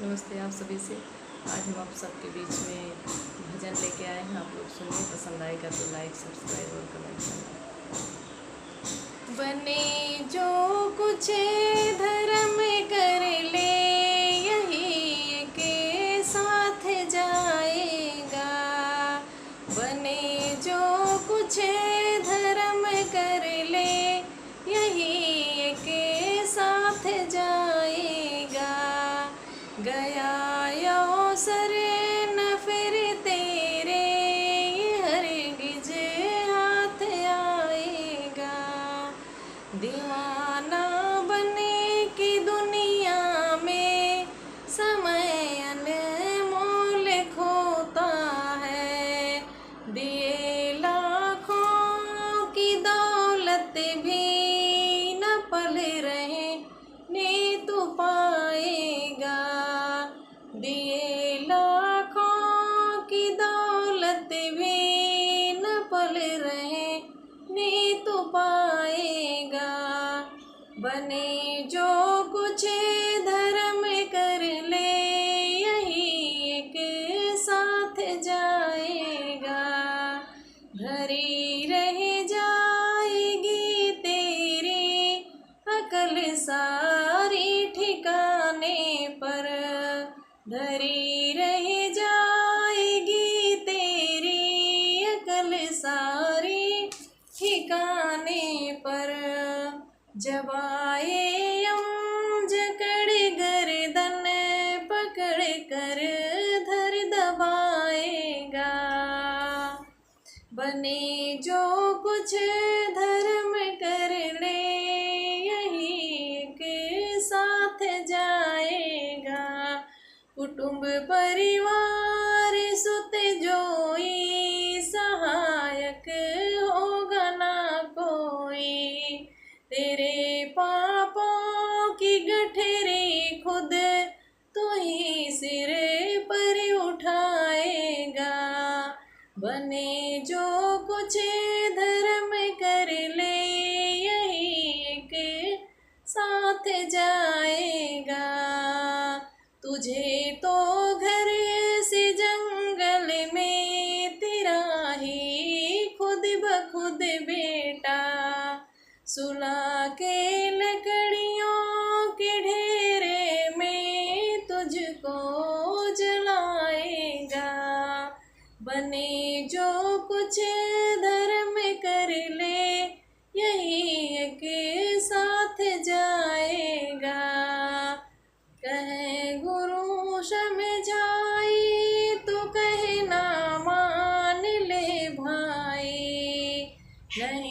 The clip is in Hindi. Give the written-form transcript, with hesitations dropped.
नमस्ते आप सभी से। आज हम आप सबके बीच में भजन लेके आए हैं। आप लोग सुनिए, पसंद आएगा तो लाइक, सब्सक्राइब और कमेंट करना। बने जो कुछ धर्म कर ले, यही के साथ जाएगा। बने जो कुछ धर्म कर ले, यही के साथ जाएगा। गया अवसर न फिर तेरे, हरगिज हाथ आएगा। दीवाना बने की दुनिया में समय अनमोल खोता है। दिए लाखों की दौलत भी न पल रहे ने तू पाएगा। दिए लाखों की दौलत भी न पल रहे ने तू पाएगा। बने जो कुछ धर्म कर ले, यही एक साथ जाएगा। भरी रह जाएगी तेरी अकल सारी ठिकाने पर। धरी रह जाएगी तेरी अकल सारी ठिकाने पर। जब आए जकड़ गर्दन पकड़ कर धर दबाएगा। बने जो कुछ धर्म कर ले, यही के साथ जाएगा। कुटुंब परिवार सुत जोई, सहायक होगा ना कोई। तेरे पापों की गठरी खुद तू ही सिर पर उठाएगा। बने जो कुछ धर्म कर ले, यही के साथ जाएगा। तुझे तो घर से जंगल में तेरा ही खुद बखुद बेटा सुला के लकड़ियों के ढेरे में तुझको जलाएगा। बने जो कुछ धर्म कर ले, यही के साथ जाएगा। कहे गुरु समझाई तो कहना मान ले भाई, नहीं